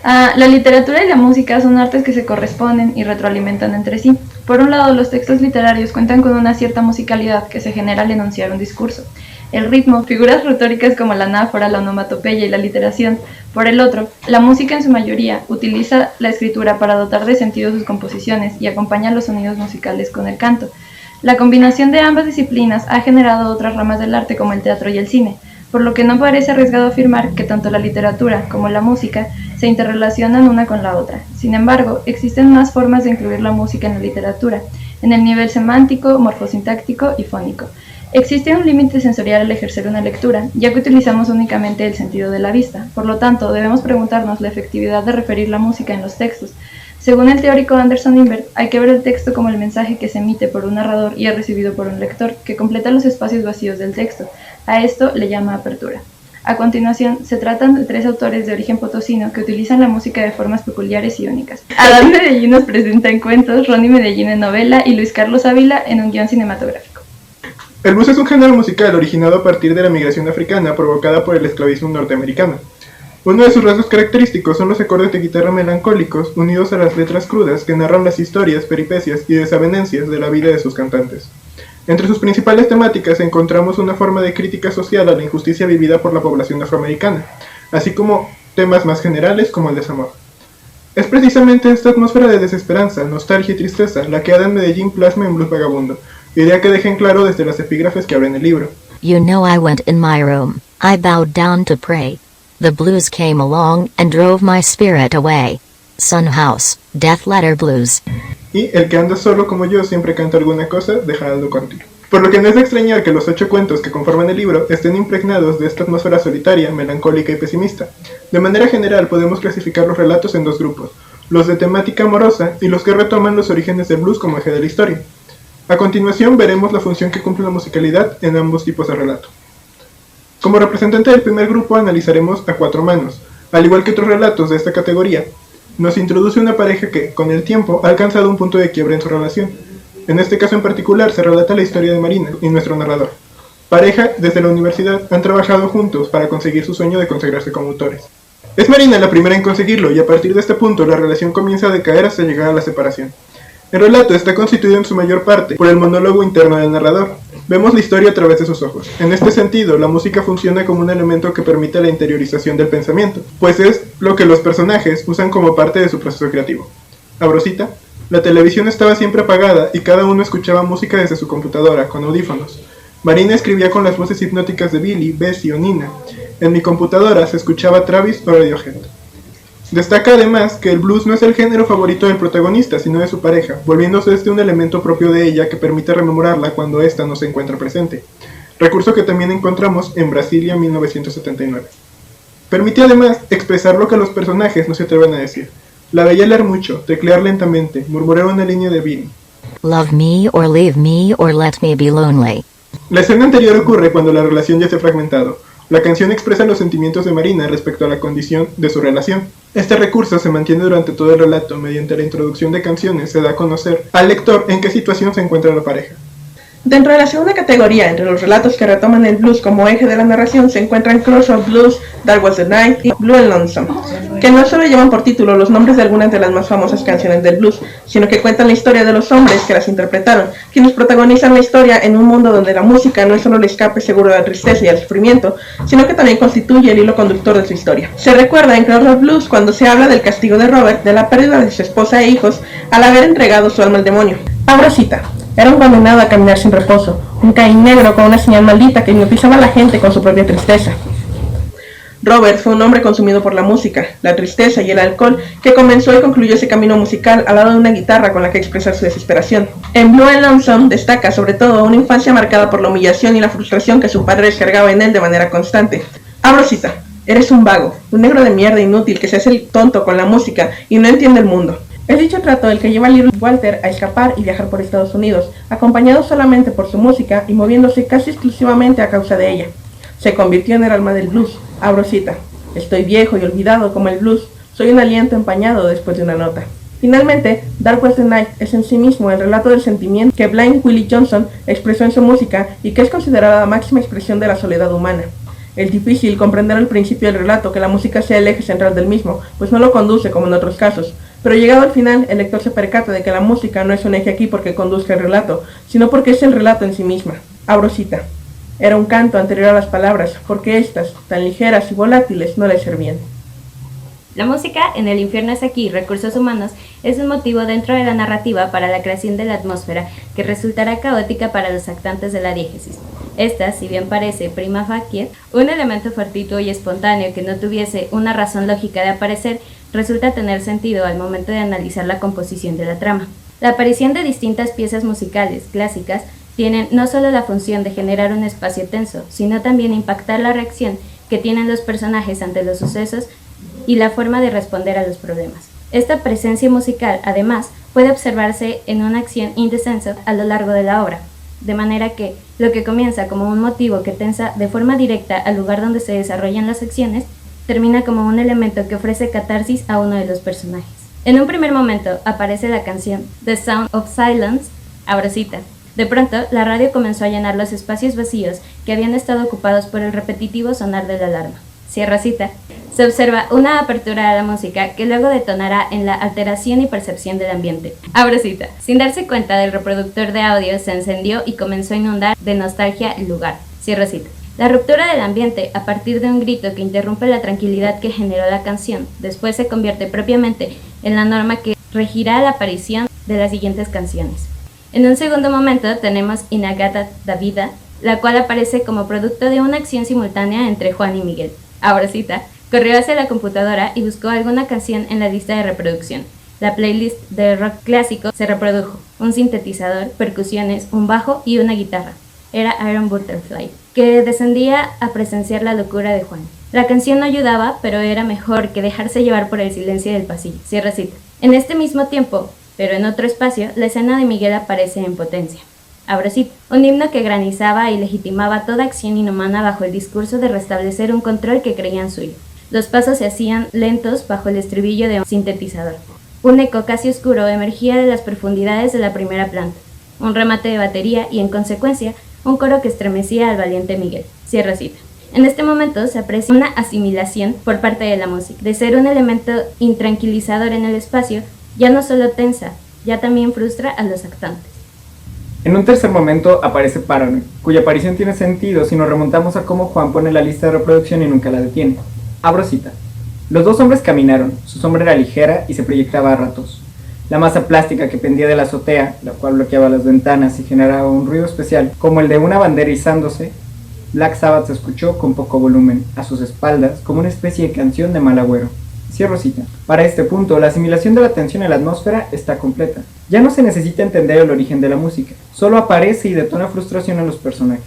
La literatura y la música son artes que se corresponden y retroalimentan entre sí. Por un lado, los textos literarios cuentan con una cierta musicalidad que se genera al enunciar un discurso. El ritmo, figuras retóricas como la anáfora, la onomatopeya y la literación. Por el otro, la música en su mayoría utiliza la escritura para dotar de sentido sus composiciones y acompaña los sonidos musicales con el canto. La combinación de ambas disciplinas ha generado otras ramas del arte como el teatro y el cine, por lo que no parece arriesgado afirmar que tanto la literatura como la música se interrelacionan una con la otra. Sin embargo, existen más formas de incluir la música en la literatura, en el nivel semántico, morfosintáctico y fónico. Existe un límite sensorial al ejercer una lectura, ya que utilizamos únicamente el sentido de la vista. Por lo tanto, debemos preguntarnos la efectividad de referir la música en los textos. Según el teórico Anderson Invert, hay que ver el texto como el mensaje que se emite por un narrador y es recibido por un lector, que completa los espacios vacíos del texto. A esto le llama apertura. A continuación, se tratan de 3 autores de origen potosino que utilizan la música de formas peculiares y únicas. Adán Medellín nos presenta en cuentos, Ronnie Medellín en novela y Luis Carlos Ávila en un guión cinematográfico. El blues es un género musical originado a partir de la migración africana provocada por el esclavismo norteamericano. Uno de sus rasgos característicos son los acordes de guitarra melancólicos unidos a las letras crudas que narran las historias, peripecias y desavenencias de la vida de sus cantantes. Entre sus principales temáticas encontramos una forma de crítica social a la injusticia vivida por la población afroamericana, así como temas más generales como el desamor. Es precisamente esta atmósfera de desesperanza, nostalgia y tristeza la que Adán Medellín plasma en Blues Vagabundo, idea que deja en claro desde las epígrafes que abren el libro. You know I went in my room, I bowed down to pray. The blues came along and drove my spirit away. Son House, Death Letter Blues. Y el que anda solo como yo siempre canta alguna cosa, dejadlo contigo. Por lo que no es de extrañar que los 8 cuentos que conforman el libro estén impregnados de esta atmósfera solitaria, melancólica y pesimista. De manera general podemos clasificar los relatos en 2 grupos, los de temática amorosa y los que retoman los orígenes del blues como eje de la historia. A continuación veremos la función que cumple la musicalidad en ambos tipos de relato. Como representante del primer grupo analizaremos a 4 manos. Al igual que otros relatos de esta categoría, nos introduce una pareja que, con el tiempo, ha alcanzado un punto de quiebre en su relación. En este caso en particular se relata la historia de Marina y nuestro narrador. Pareja, desde la universidad, han trabajado juntos para conseguir su sueño de consagrarse como autores. Es Marina la primera en conseguirlo y a partir de este punto la relación comienza a decaer hasta llegar a la separación. El relato está constituido en su mayor parte por el monólogo interno del narrador. Vemos la historia a través de sus ojos. En este sentido, la música funciona como un elemento que permite la interiorización del pensamiento, pues es lo que los personajes usan como parte de su proceso creativo. Abro cita: la televisión estaba siempre apagada y cada uno escuchaba música desde su computadora, con audífonos. Marina escribía con las voces hipnóticas de Billy, Bessie o Nina. En mi computadora se escuchaba Travis o Radiohead. Destaca además que el blues no es el género favorito del protagonista, sino de su pareja, volviéndose este un elemento propio de ella que permite rememorarla cuando ésta no se encuentra presente, recurso que también encontramos en Brasilia 1979. Permite además expresar lo que los personajes no se atreven a decir. La veía leer mucho, teclear lentamente, murmurar una línea de Billy. Love me or leave me or let me be lonely. La escena anterior ocurre cuando la relación ya se ha fragmentado. La canción expresa los sentimientos de Marina respecto a la condición de su relación. Este recurso se mantiene durante todo el relato. Mediante la introducción de canciones se da a conocer al lector en qué situación se encuentra la pareja. Dentro de la segunda categoría, entre los relatos que retoman el blues como eje de la narración, se encuentran Cross of Blues, Dark Was the Night y Blue and Lonesome, que no solo llevan por título los nombres de algunas de las más famosas canciones del blues, sino que cuentan la historia de los hombres que las interpretaron, quienes protagonizan la historia en un mundo donde la música no es solo el escape seguro de la tristeza y el sufrimiento, sino que también constituye el hilo conductor de su historia. Se recuerda en Cross of Blues cuando se habla del castigo de Robert, de la pérdida de su esposa e hijos, al haber entregado su alma al demonio. Abro cita: era un condenado a caminar sin reposo, un Caín negro con una señal maldita que hipnotizaba a la gente con su propia tristeza. Robert fue un hombre consumido por la música, la tristeza y el alcohol, que comenzó y concluyó ese camino musical al lado de una guitarra con la que expresar su desesperación. En Blue and Lonesome destaca sobre todo una infancia marcada por la humillación y la frustración que su padre descargaba en él de manera constante. Abro cita: eres un vago, un negro de mierda inútil que se hace el tonto con la música y no entiende el mundo. Es dicho trato el que lleva a Little Walter a escapar y viajar por Estados Unidos, acompañado solamente por su música y moviéndose casi exclusivamente a causa de ella. Se convirtió en el alma del blues. Abro cita: estoy viejo y olvidado como el blues, soy un aliento empañado después de una nota. Finalmente, Dark Was the Night es en sí mismo el relato del sentimiento que Blind Willie Johnson expresó en su música y que es considerada la máxima expresión de la soledad humana. Es difícil comprender al principio del relato que la música sea el eje central del mismo, pues no lo conduce como en otros casos. Pero llegado al final, el lector se percata de que la música no es un eje aquí porque conduzca el relato, sino porque es el relato en sí misma. Abro cita. Era un canto anterior a las palabras, porque éstas, tan ligeras y volátiles, no le servían. La música en El infierno es aquí, recursos humanos, es un motivo dentro de la narrativa para la creación de la atmósfera que resultará caótica para los actantes de la diégesis. Esta, si bien parece prima facie, un elemento fortuito y espontáneo que no tuviese una razón lógica de aparecer, resulta tener sentido al momento de analizar la composición de la trama. La aparición de distintas piezas musicales clásicas tienen no solo la función de generar un espacio tenso, sino también impactar la reacción que tienen los personajes ante los sucesos y la forma de responder a los problemas. Esta presencia musical, además, puede observarse en una acción in descenso a lo largo de la obra, de manera que lo que comienza como un motivo que tensa de forma directa al lugar donde se desarrollan las acciones, termina como un elemento que ofrece catarsis a uno de los personajes. En un primer momento aparece la canción The Sound of Silence, abro cita. De pronto, la radio comenzó a llenar los espacios vacíos que habían estado ocupados por el repetitivo sonar de la alarma. Cierra cita. Se observa una apertura a la música que luego detonará en la alteración y percepción del ambiente. Abro cita. Sin darse cuenta, del reproductor de audio se encendió y comenzó a inundar de nostalgia el lugar. Cierra cita. La ruptura del ambiente, a partir de un grito que interrumpe la tranquilidad que generó la canción, después se convierte propiamente en la norma que regirá la aparición de las siguientes canciones. En un segundo momento tenemos In-A-Gadda Da Vida, la cual aparece como producto de una acción simultánea entre Juan y Miguel. Ahora cita, corrió hacia la computadora y buscó alguna canción en la lista de reproducción. La playlist de rock clásico se reprodujo, un sintetizador, percusiones, un bajo y una guitarra. Era Iron Butterfly, que descendía a presenciar la locura de Juan. La canción no ayudaba, pero era mejor que dejarse llevar por el silencio del pasillo. Cierra cita. En este mismo tiempo, pero en otro espacio, la escena de Miguel aparece en potencia. Abro cita. Un himno que granizaba y legitimaba toda acción inhumana bajo el discurso de restablecer un control que creían suyo. Los pasos se hacían lentos bajo el estribillo de un sintetizador. Un eco casi oscuro emergía de las profundidades de la primera planta. Un remate de batería y, en consecuencia, un coro que estremecía al valiente Miguel. Cierra cita. En este momento se aprecia una asimilación por parte de la música, de ser un elemento intranquilizador en el espacio, ya no solo tensa, ya también frustra a los actantes. En un tercer momento aparece Paranoid, cuya aparición tiene sentido si nos remontamos a cómo Juan pone la lista de reproducción y nunca la detiene. Abro cita. Los dos hombres caminaron, su sombra era ligera y se proyectaba a ratos. La masa plástica que pendía de la azotea, la cual bloqueaba las ventanas y generaba un ruido especial, como el de una bandera izándose, Black Sabbath se escuchó con poco volumen, a sus espaldas, como una especie de canción de mal agüero. Cierro cita. Para este punto, la asimilación de la tensión en la atmósfera está completa. Ya no se necesita entender el origen de la música, solo aparece y detona frustración en los personajes.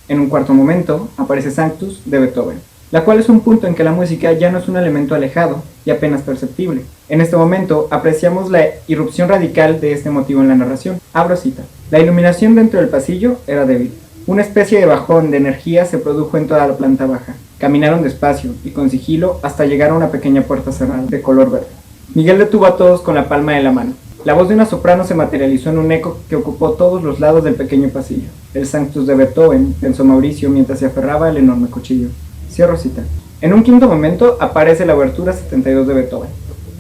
En un cuarto momento, aparece Sanctus de Beethoven, la cual es un punto en que la música ya no es un elemento alejado y apenas perceptible. En este momento, apreciamos la irrupción radical de este motivo en la narración. Abro cita. La iluminación dentro del pasillo era débil. Una especie de bajón de energía se produjo en toda la planta baja. Caminaron despacio y con sigilo hasta llegar a una pequeña puerta cerrada, de color verde. Miguel detuvo a todos con la palma de la mano. La voz de una soprano se materializó en un eco que ocupó todos los lados del pequeño pasillo. El Sanctus de Beethoven, pensó Mauricio mientras se aferraba al enorme cuchillo. Cierro cita. En un quinto momento aparece la obertura 72 de Beethoven.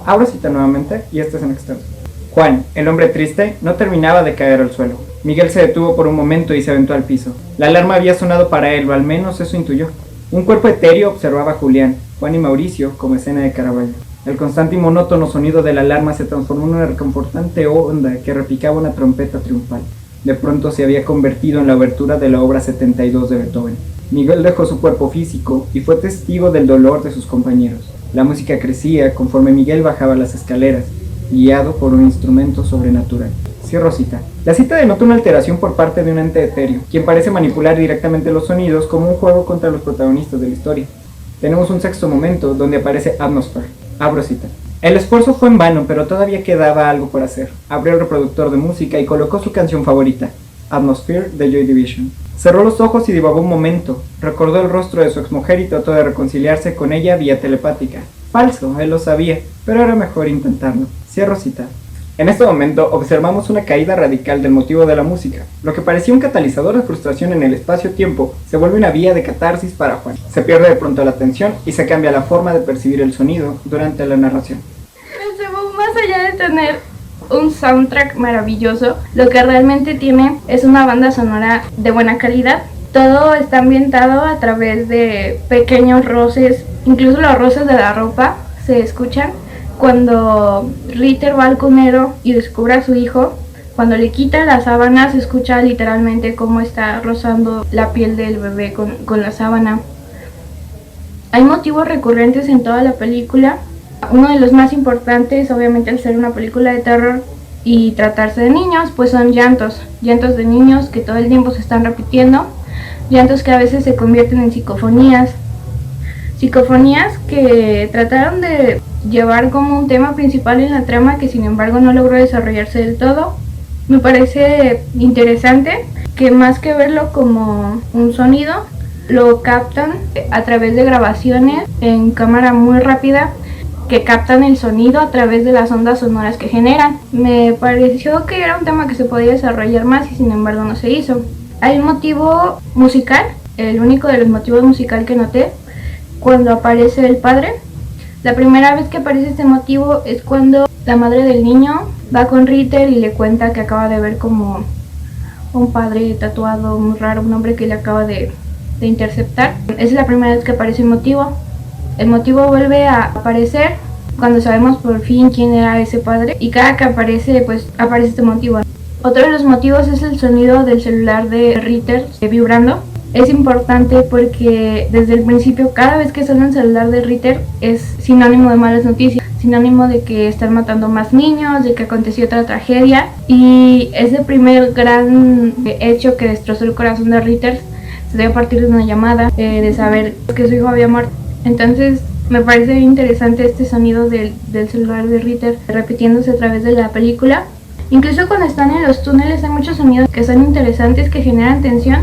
Abro cita nuevamente y esta es en extenso. Juan, el hombre triste, no terminaba de caer al suelo. Miguel se detuvo por un momento y se aventó al piso. La alarma había sonado para él, o al menos eso intuyó. Un cuerpo etéreo observaba a Julián, Juan y Mauricio como escena de Caravaggio. El constante y monótono sonido de la alarma se transformó en una reconfortante onda que replicaba una trompeta triunfal. De pronto se había convertido en la obertura de la obra 72 de Beethoven. Miguel dejó su cuerpo físico y fue testigo del dolor de sus compañeros. La música crecía conforme Miguel bajaba las escaleras, guiado por un instrumento sobrenatural. Cierro cita. La cita denota una alteración por parte de un ente etéreo, quien parece manipular directamente los sonidos como un juego contra los protagonistas de la historia. Tenemos un sexto momento donde aparece Atmosphere. Abro cita. El esfuerzo fue en vano, pero todavía quedaba algo por hacer. Abrió el reproductor de música y colocó su canción favorita, Atmosphere de Joy Division. Cerró los ojos y divagó un momento. Recordó el rostro de su exmujer y trató de reconciliarse con ella vía telepática. Falso, él lo sabía, pero era mejor intentarlo. Cierro cita. En este momento observamos una caída radical del motivo de la música. Lo que parecía un catalizador de frustración en el espacio-tiempo se vuelve una vía de catarsis para Juan. Se pierde de pronto la atención y se cambia la forma de percibir el sonido durante la narración. Más allá de tener un soundtrack maravilloso, lo que realmente tiene es una banda sonora de buena calidad. Todo está ambientado a través de pequeños roces, incluso los roces de la ropa se escuchan. Cuando Ritter va al cunero y descubre a su hijo, cuando le quita la sábana se escucha literalmente cómo está rozando la piel del bebé con la sábana. Hay motivos recurrentes en toda la película. Uno de los más importantes, obviamente al ser una película de terror y tratarse de niños, pues son llantos de niños que todo el tiempo se están repitiendo, llantos que a veces se convierten en psicofonías que trataron de llevar como un tema principal en la trama que sin embargo no logró desarrollarse del todo. Me parece interesante que más que verlo como un sonido, lo captan a través de grabaciones en cámara muy rápida que captan el sonido a través de las ondas sonoras que generan. Me pareció que era un tema que se podía desarrollar más y sin embargo no se hizo. Hay un motivo musical, el único de los motivos musical que noté, cuando aparece el padre. La primera vez que aparece este motivo es cuando la madre del niño va con Ritter y le cuenta que acaba de ver como un padre tatuado muy raro, un hombre que le acaba de interceptar. Esa es la primera vez que aparece el motivo. El motivo vuelve a aparecer cuando sabemos por fin quién era ese padre y cada que aparece, pues aparece este motivo. Otro de los motivos es el sonido del celular de Ritter vibrando. Es importante porque desde el principio, cada vez que suena el celular de Ritter es sinónimo de malas noticias, sinónimo de que están matando más niños, de que aconteció otra tragedia, y ese primer gran hecho que destrozó el corazón de Ritter se dio a partir de una llamada de saber que su hijo había muerto. Entonces me parece interesante este sonido del celular de Ritter repitiéndose a través de la película. Incluso cuando están en los túneles hay muchos sonidos que son interesantes, que generan tensión.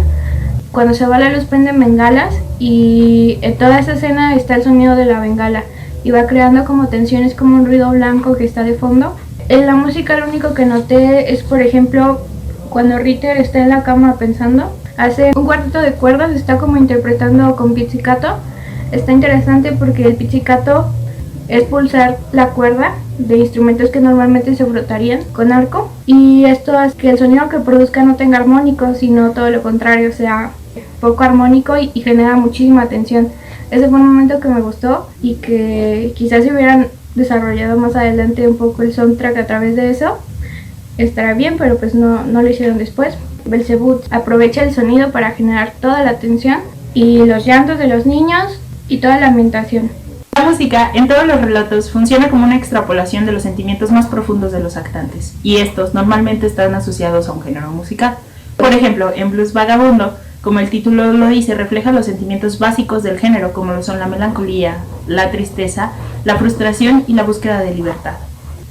Cuando se va la luz prenden bengalas y en toda esa escena está el sonido de la bengala y va creando como tensiones, como un ruido blanco que está de fondo. En la música lo único que noté es, por ejemplo, cuando Ritter está en la cama pensando, hace un cuarteto de cuerdas, está como interpretando con pizzicato. Está interesante porque el pizzicato es pulsar la cuerda de instrumentos que normalmente se frotarían con arco, y esto hace que el sonido que produzca no tenga armónicos, sino todo lo contrario, sea poco armónico y genera muchísima tensión. Ese fue un momento que me gustó y que quizás si hubieran desarrollado más adelante un poco el soundtrack a través de eso, estará bien, pero pues no lo hicieron después. Belzebub aprovecha el sonido para generar toda la tensión y los llantos de los niños y toda la ambientación. La música en todos los relatos funciona como una extrapolación de los sentimientos más profundos de los actantes, y estos normalmente están asociados a un género musical. Por ejemplo, en Blues Vagabundo, como el título lo dice, refleja los sentimientos básicos del género, como lo son la melancolía, la tristeza, la frustración y la búsqueda de libertad.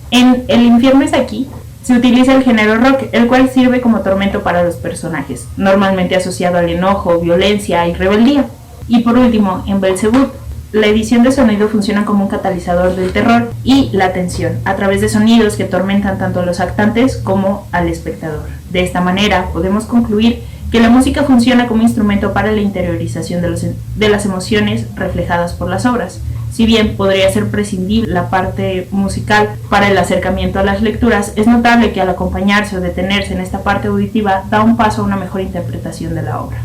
En El infierno es aquí se utiliza el género rock, el cual sirve como tormento para los personajes, normalmente asociado al enojo, violencia y rebeldía. Y por último, en Belzebub, la edición de sonido funciona como un catalizador del terror y la tensión, a través de sonidos que atormentan tanto a los actantes como al espectador. De esta manera, podemos concluir que la música funciona como instrumento para la interiorización de las emociones reflejadas por las obras. Si bien podría ser prescindible la parte musical para el acercamiento a las lecturas, es notable que al acompañarse o detenerse en esta parte auditiva da un paso a una mejor interpretación de la obra.